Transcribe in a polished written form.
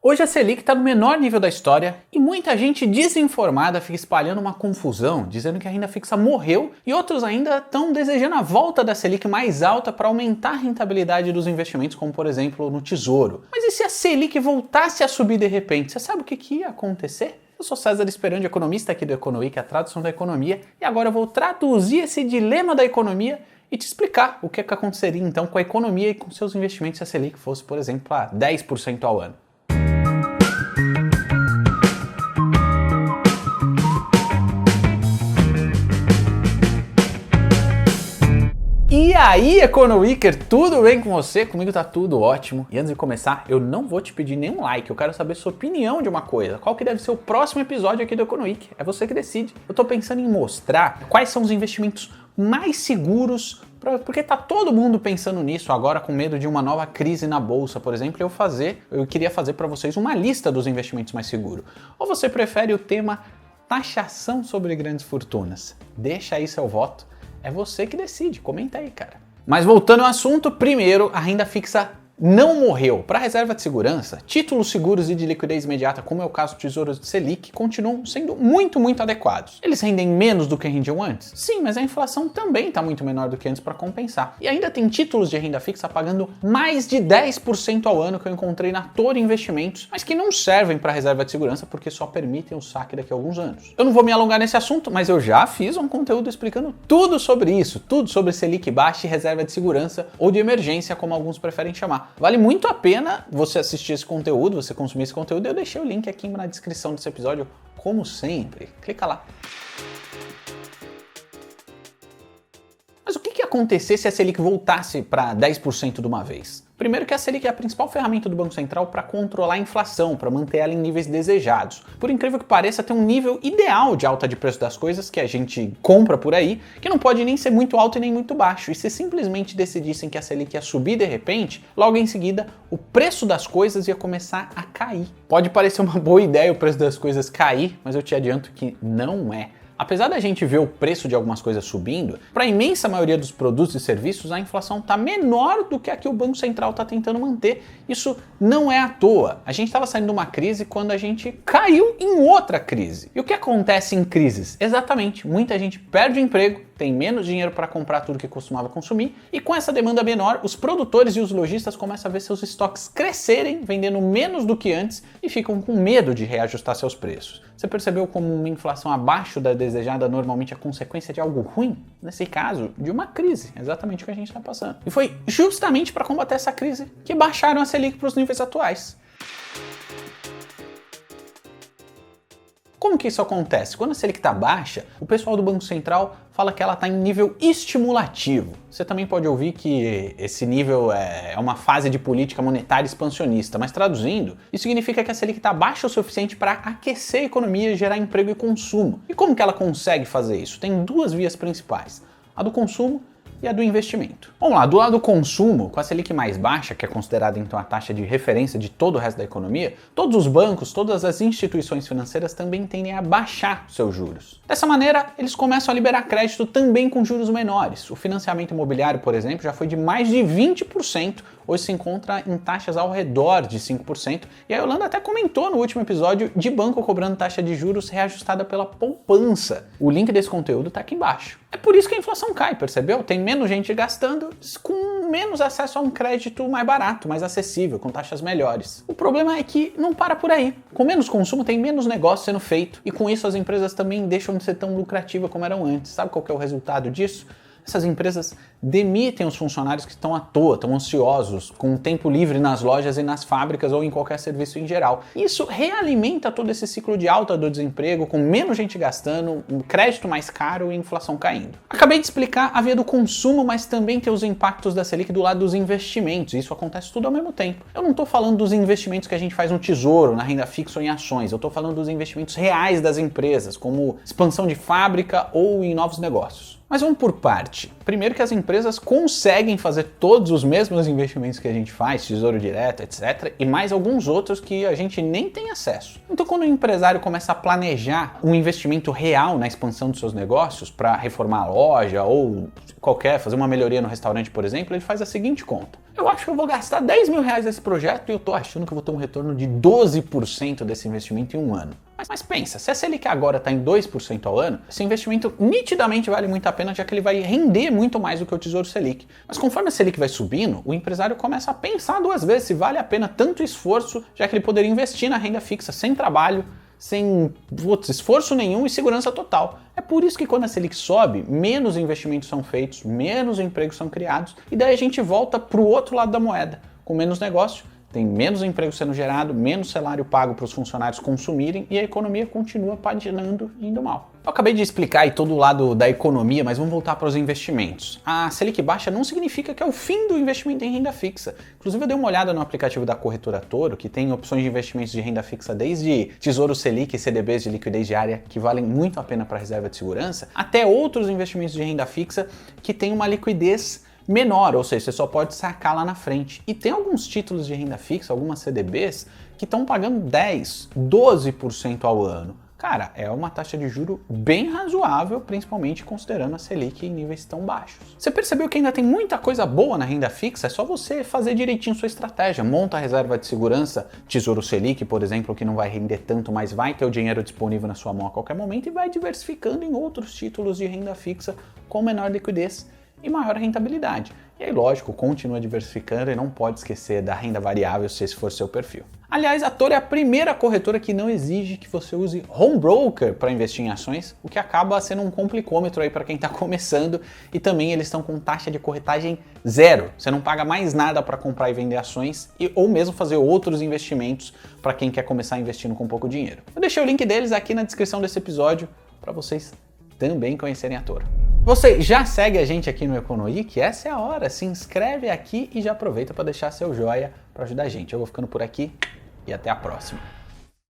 Hoje a Selic está no menor nível da história e muita gente desinformada fica espalhando uma confusão, dizendo que a renda fixa morreu e outros ainda estão desejando a volta da Selic mais alta para aumentar a rentabilidade dos investimentos, como por exemplo no Tesouro. Mas e se a Selic voltasse a subir de repente? Você sabe o que ia acontecer? Eu sou César Sperandi, economista aqui do Economic, a tradução da economia, e agora eu vou traduzir esse dilema da economia e te explicar o que aconteceria então com a economia e com seus investimentos se a Selic fosse, por exemplo, a 10% ao ano. E aí, Economiker, tudo bem com você? Comigo tá tudo ótimo. E antes de começar, eu não vou te pedir nenhum like, eu quero saber sua opinião de uma coisa. Qual que deve ser o próximo episódio aqui do Economic? É você que decide. Eu tô pensando em mostrar quais são os investimentos mais seguros, porque tá todo mundo pensando nisso agora com medo de uma nova crise na bolsa, por exemplo. Eu queria fazer para vocês uma lista dos investimentos mais seguros. Ou você prefere o tema taxação sobre grandes fortunas? Deixa aí seu voto. É você que decide, comenta aí, cara. Mas voltando ao assunto, primeiro, a renda fixa não morreu. Para reserva de segurança, títulos seguros e de liquidez imediata, como é o caso do Tesouro Selic, continuam sendo muito adequados. Eles rendem menos do que rendiam antes? Sim, mas a inflação também está muito menor do que antes para compensar. E ainda tem títulos de renda fixa pagando mais de 10% ao ano que eu encontrei na Toro Investimentos, mas que não servem para reserva de segurança porque só permitem o saque daqui a alguns anos. Eu não vou me alongar nesse assunto, mas eu já fiz um conteúdo explicando tudo sobre isso, tudo sobre Selic baixa e reserva de segurança ou de emergência, como alguns preferem chamar. Vale muito a pena você assistir esse conteúdo, você consumir esse conteúdo. Eu deixei o link aqui na descrição desse episódio, como sempre. Clica lá. Mas o que ia acontecer se a Selic voltasse para 10% de uma vez? Primeiro que a Selic é a principal ferramenta do Banco Central para controlar a inflação, para manter ela em níveis desejados. Por incrível que pareça, tem um nível ideal de alta de preço das coisas que a gente compra por aí, que não pode nem ser muito alto e nem muito baixo. E se simplesmente decidissem que a Selic ia subir de repente, logo em seguida o preço das coisas ia começar a cair. Pode parecer uma boa ideia o preço das coisas cair, mas eu te adianto que não é. Apesar da gente ver o preço de algumas coisas subindo, para a imensa maioria dos produtos e serviços a inflação está menor do que a que o Banco Central está tentando manter. Isso não é à toa. A gente estava saindo de uma crise quando a gente caiu em outra crise. E o que acontece em crises? Exatamente, muita gente perde o emprego, tem menos dinheiro para comprar tudo que costumava consumir, e com essa demanda menor, os produtores e os lojistas começam a ver seus estoques crescerem, vendendo menos do que antes, e ficam com medo de reajustar seus preços. Você percebeu como uma inflação abaixo da desejada normalmente é consequência de algo ruim? Nesse caso, de uma crise, exatamente o que a gente está passando. E foi justamente para combater essa crise que baixaram a Selic para os níveis atuais. Como que isso acontece? Quando a Selic está baixa, o pessoal do Banco Central fala que ela está em nível estimulativo. Você também pode ouvir que esse nível é uma fase de política monetária expansionista, mas traduzindo, isso significa que a Selic está baixa o suficiente para aquecer a economia e gerar emprego e consumo. E como que ela consegue fazer isso? Tem duas vias principais, a do consumo e a do investimento. Vamos lá, do lado do consumo, com a Selic mais baixa, que é considerada então a taxa de referência de todo o resto da economia, todos os bancos, todas as instituições financeiras também tendem a baixar seus juros. Dessa maneira, eles começam a liberar crédito também com juros menores. O financiamento imobiliário, por exemplo, já foi de mais de 20%, hoje se encontra em taxas ao redor de 5%, e a Yolanda até comentou no último episódio de banco cobrando taxa de juros reajustada pela poupança. O link desse conteúdo está aqui embaixo. É por isso que a inflação cai, percebeu? Tem menos gente gastando com menos acesso a um crédito mais barato, mais acessível, com taxas melhores. O problema é que não para por aí. Com menos consumo tem menos negócio sendo feito, e com isso as empresas também deixam de ser tão lucrativas como eram antes. Sabe qual que é o resultado disso? Essas empresas demitem os funcionários que estão à toa, estão ansiosos, com tempo livre nas lojas e nas fábricas ou em qualquer serviço em geral. Isso realimenta todo esse ciclo de alta do desemprego, com menos gente gastando, um crédito mais caro e inflação caindo. Acabei de explicar a via do consumo, mas também tem os impactos da Selic do lado dos investimentos. Isso acontece tudo ao mesmo tempo. Eu não estou falando dos investimentos que a gente faz no tesouro, na renda fixa ou em ações. Eu estou falando dos investimentos reais das empresas, como expansão de fábrica ou em novos negócios. Mas vamos por parte. Primeiro que as empresas conseguem fazer todos os mesmos investimentos que a gente faz, tesouro direto, etc. E mais alguns outros que a gente nem tem acesso. Então quando o empresário começa a planejar um investimento real na expansão dos seus negócios, para reformar a loja ou fazer uma melhoria no restaurante, por exemplo, ele faz a seguinte conta. eu acho que eu vou gastar 10 mil reais nesse projeto e eu tô achando que eu vou ter um retorno de 12% desse investimento em um ano. Mas pensa, se a Selic agora está em 2% ao ano, esse investimento nitidamente vale muito a pena, já que ele vai render muito mais do que o Tesouro Selic. Mas conforme a Selic vai subindo, o empresário começa a pensar duas vezes se vale a pena tanto esforço, já que ele poderia investir na renda fixa sem trabalho, sem esforço nenhum e segurança total. É por isso que quando a Selic sobe, menos investimentos são feitos, menos empregos são criados, e daí a gente volta para o outro lado da moeda, com menos negócio, tem menos emprego sendo gerado, menos salário pago para os funcionários consumirem e a economia continua patinando e indo mal. Eu acabei de explicar aí todo o lado da economia, mas vamos voltar para os investimentos. A Selic baixa não significa que é o fim do investimento em renda fixa. Inclusive eu dei uma olhada no aplicativo da corretora Toro, que tem opções de investimentos de renda fixa desde Tesouro Selic e CDBs de liquidez diária, que valem muito a pena para reserva de segurança, até outros investimentos de renda fixa que têm uma liquidez menor, ou seja, você só pode sacar lá na frente. E tem alguns títulos de renda fixa, algumas CDBs, que estão pagando 10, 12% ao ano. Cara, é uma taxa de juro bem razoável, principalmente considerando a Selic em níveis tão baixos. Você percebeu que ainda tem muita coisa boa na renda fixa? É só você fazer direitinho sua estratégia. Monta a reserva de segurança, Tesouro Selic, por exemplo, que não vai render tanto, mas vai ter o dinheiro disponível na sua mão a qualquer momento, e vai diversificando em outros títulos de renda fixa com menor liquidez e maior rentabilidade. E aí, lógico, continua diversificando e não pode esquecer da renda variável se esse for seu perfil. Aliás, a Toro é a primeira corretora que não exige que você use home broker para investir em ações, o que acaba sendo um complicômetro aí para quem está começando, e também eles estão com taxa de corretagem zero. Você não paga mais nada para comprar e vender ações ou mesmo fazer outros investimentos para quem quer começar investindo com pouco dinheiro. Eu deixei o link deles aqui na descrição desse episódio para vocês também conhecerem a Toro. Você já segue a gente aqui no Economic? Essa é a hora, se inscreve aqui e já aproveita para deixar seu joia para ajudar a gente. Eu vou ficando por aqui e até a próxima.